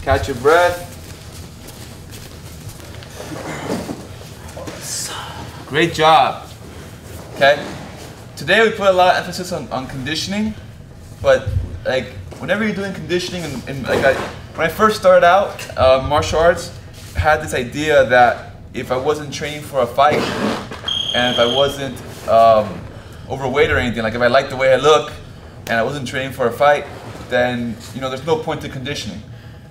Catch your breath. Great job. Okay. Today we put a lot of emphasis on conditioning, but like whenever you're doing conditioning, and like when I first started out martial arts, I had this idea that if I wasn't training for a fight, and if I wasn't overweight or anything, like if I liked the way I look, and I wasn't training for a fight, then there's no point to conditioning,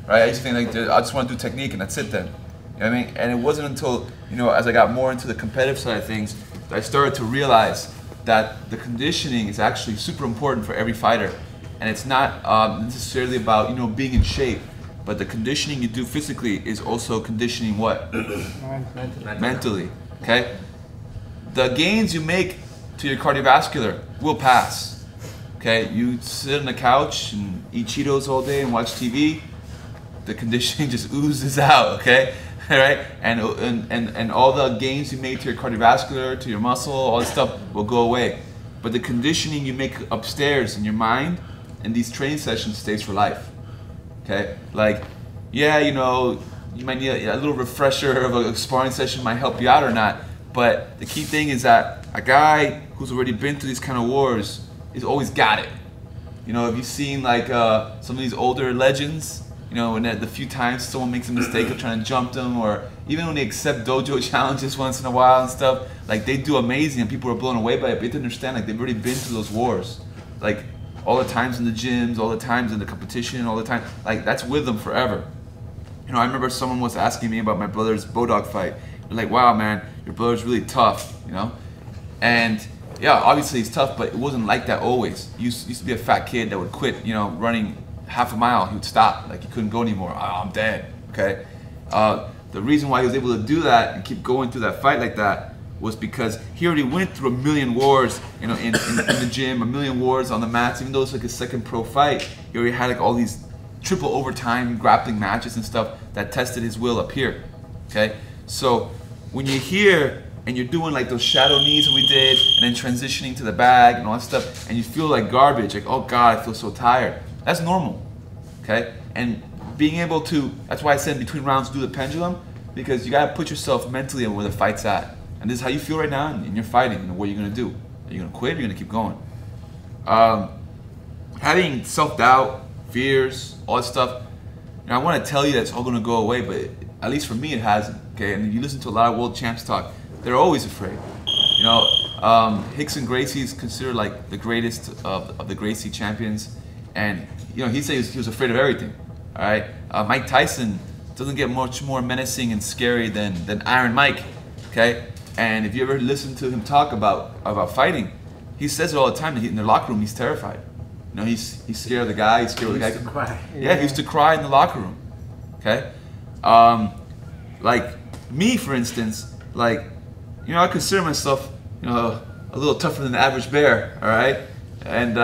right? I used to think like I just want to do technique and that's it then. You know what I mean? And it wasn't until as I got more into the competitive side of things that I started to realize that the conditioning is actually super important for every fighter, and it's not necessarily about being in shape, but the conditioning you do physically is also conditioning what? Mentally. Okay. The gains you make to your cardiovascular will pass. Okay, you sit on the couch and eat Cheetos all day and watch TV, the conditioning just oozes out, okay? Right? And all the gains you make to your cardiovascular, to your muscle, all this stuff will go away. But the conditioning you make upstairs in your mind in these training sessions stays for life. Okay? Like, yeah, you might need a little refresher of a sparring session might help you out or not, but the key thing is that a guy who's already been through these kind of wars is always got it. Have you seen like some of these older legends? When the few times someone makes a mistake of trying to jump them, or even when they accept dojo challenges once in a while and stuff, like they do amazing and people are blown away by it, but you have to understand like they've already been through those wars. Like all the times in the gyms, all the times in the competition, all the time, like that's with them forever. I remember someone was asking me about my brother's Bulldog Fight. They're like, wow man, your brother's really tough, And yeah, obviously he's tough, but it wasn't like that always. He used to be a fat kid that would quit, running half a mile, he would stop, like he couldn't go anymore. Oh, I'm dead, okay? The reason why he was able to do that and keep going through that fight like that was because he already went through a million wars, in the gym, a million wars on the mats. Even though it's like his second pro fight, he already had like all these triple overtime grappling matches and stuff that tested his will up here, okay? So when you're here and you're doing like those shadow knees that we did, and then transitioning to the bag and all that stuff, and you feel like garbage, like, oh God, I feel so tired. That's normal, okay? And being able to, that's why I said between rounds do the pendulum, because you gotta put yourself mentally on where the fight's at. And this is how you feel right now, and you're fighting, what are you gonna do? Are you gonna quit, or are you gonna keep going? Having self-doubt, fears, all that stuff, I wanna tell you that it's all gonna go away, but at least for me it hasn't, okay? And you listen to a lot of world champs talk, they're always afraid. Rickson Gracie is considered like the greatest of the Gracie champions, and he said he was afraid of everything. All right, Mike Tyson doesn't get much more menacing and scary than Iron Mike. Okay, and if you ever listen to him talk about fighting, he says it all the time. In the locker room, he's terrified. He's scared of the guy. He's scared of the guy. He used to cry. Yeah, he used to cry in the locker room. Okay, like me, for instance, like. I consider myself, a little tougher than the average bear, all right? And,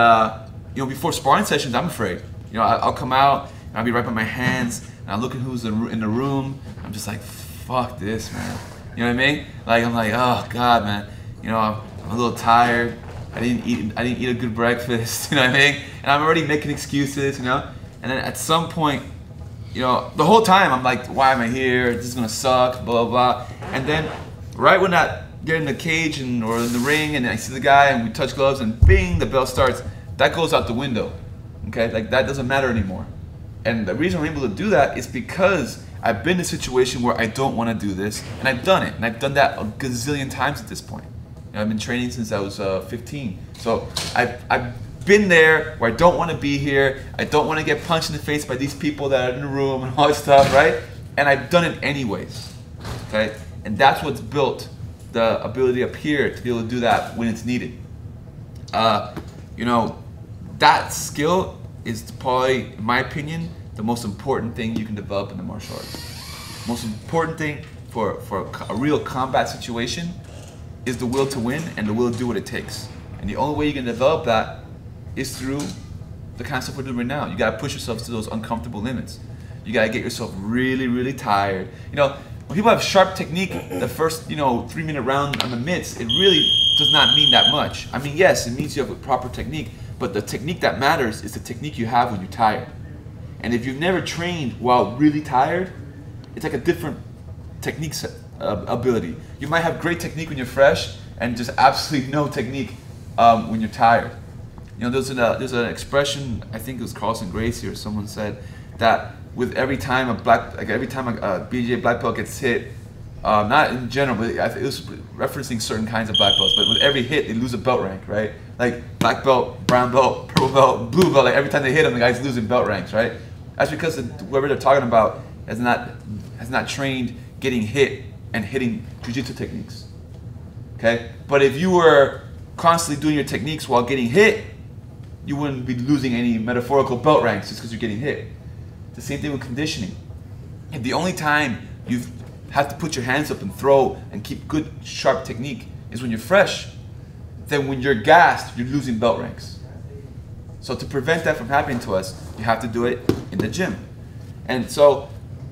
before sparring sessions, I'm afraid. I'll come out, and I'll be right by my hands, and I look at who's in the room, I'm just like, fuck this, man. You know what I mean? Like, I'm like, oh, God, man. I'm a little tired. I didn't eat a good breakfast, you know what I mean? And I'm already making excuses, And then at some point, the whole time, I'm like, why am I here? This is gonna suck, blah, blah, blah. And then, right when I get in the cage or in the ring and I see the guy and we touch gloves and bing, the bell starts, that goes out the window, okay? Like that doesn't matter anymore. And the reason I'm able to do that is because I've been in a situation where I don't want to do this, and I've done it. And I've done that a gazillion times at this point. I've been training since I was 15. So I've been there where I don't want to be here. I don't want to get punched in the face by these people that are in the room and all that stuff, right? And I've done it anyways, okay? And that's what's built the ability up here to be able to do that when it's needed. That skill is probably, in my opinion, the most important thing you can develop in the martial arts. Most important thing for a real combat situation is the will to win and the will to do what it takes. And the only way you can develop that is through the kind of stuff we're doing right now. You gotta push yourself to those uncomfortable limits. You gotta get yourself really, really tired. When people have sharp technique, the first 3-minute round on the mitts, it really does not mean that much. I mean, yes, it means you have a proper technique, but the technique that matters is the technique you have when you're tired. And if you've never trained while really tired, it's like a different technique set, ability. You might have great technique when you're fresh and just absolutely no technique when you're tired. You know, there's an expression, I think it was Carlson Gracie or someone said that with every time a BJJ black belt gets hit, not in general, but it was referencing certain kinds of black belts, but with every hit they lose a belt rank, right? Like black belt, brown belt, purple belt, blue belt, like every time they hit them, the guy's losing belt ranks, right? That's because whoever they're talking about has not trained getting hit and hitting jiu-jitsu techniques, okay? But if you were constantly doing your techniques while getting hit, you wouldn't be losing any metaphorical belt ranks just because you're getting hit. The same thing with conditioning. And the only time you have to put your hands up and throw and keep good, sharp technique is when you're fresh. Then when you're gassed, you're losing belt ranks. So to prevent that from happening to us, you have to do it in the gym. And so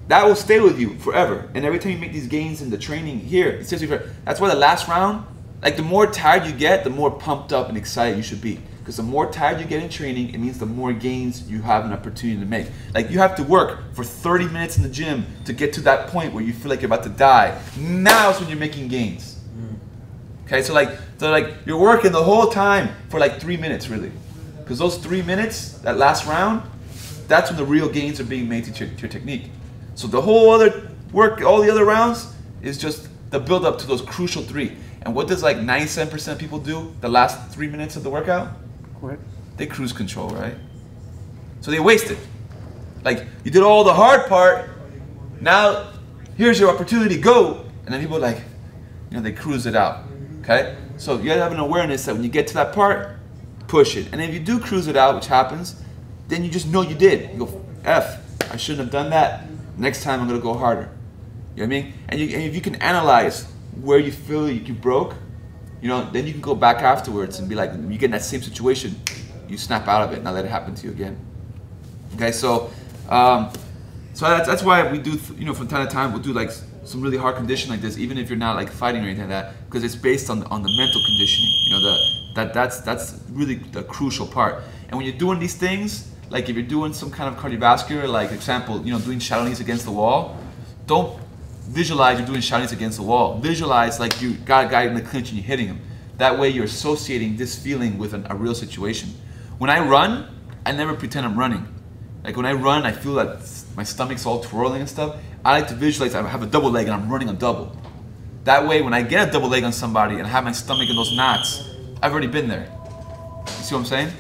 that will stay with you forever. And every time you make these gains in the training here, it stays with you forever. That's why the last round, like the more tired you get, the more pumped up and excited you should be. Because the more tired you get in training, it means the more gains you have an opportunity to make. Like you have to work for 30 minutes in the gym to get to that point where you feel like you're about to die. Now is when you're making gains. Okay, so like you're working the whole time for like 3 minutes really. Because those 3 minutes, that last round, that's when the real gains are being made to your technique. So the whole other work, all the other rounds, is just the build up to those crucial 3. And what does like 97% of people do the last 3 minutes of the workout? What? They cruise control, right? So they waste it. Like you did all the hard part, now here's your opportunity, go. And then people like, you know, they cruise it out, okay? So you have an awareness that when you get to that part, push it. And if you do cruise it out, which happens, then you just know you did. You go, F, I shouldn't have done that. Next time I'm gonna go harder. You know what I mean? And if you can analyze where you feel you broke, you know, then you can go back afterwards and be like, you get in that same situation, you snap out of it, not let it happen to you again. Okay, so that's why we do, you know, from time to time we'll do like some really hard conditioning like this, even if you're not like fighting or anything like that, because it's based on the mental conditioning. You know, that's really the crucial part. And when you're doing these things, like if you're doing some kind of cardiovascular, like example, you know, doing shadow knees against the wall, don't visualize you're doing shadow knees against the wall. Visualize like you got a guy in the clinch and you're hitting him. That way you're associating this feeling with a real situation. When I run, I never pretend I'm running. Like when I run, I feel that my stomach's all twirling and stuff. I like to visualize I have a double leg and I'm running a double. That way when I get a double leg on somebody and I have my stomach in those knots, I've already been there. You see what I'm saying?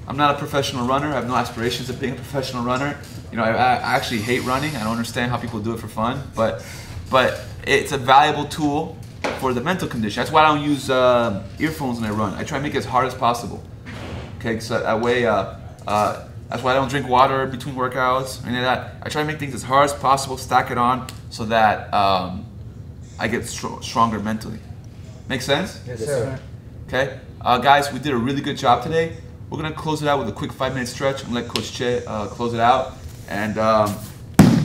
I'm not a professional runner. I have no aspirations of being a professional runner. You know, I actually hate running. I don't understand how people do it for fun, but it's a valuable tool for the mental condition. That's why I don't use earphones when I run. I try to make it as hard as possible. Okay, so that way, that's why I don't drink water between workouts, any of that. I try to make things as hard as possible, stack it on, so that I get stronger mentally. Make sense? Yes, sir. Okay, guys, we did a really good job today. We're gonna close it out with a quick 5-minute stretch. I'm gonna let Coach Che close it out. And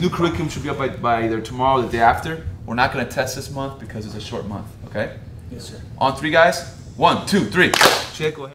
new curriculum should be up by either tomorrow or the day after. We're not gonna test this month because it's a short month, okay? Yes, sir. On 3, guys. 1, 2, 3. Che, go ahead.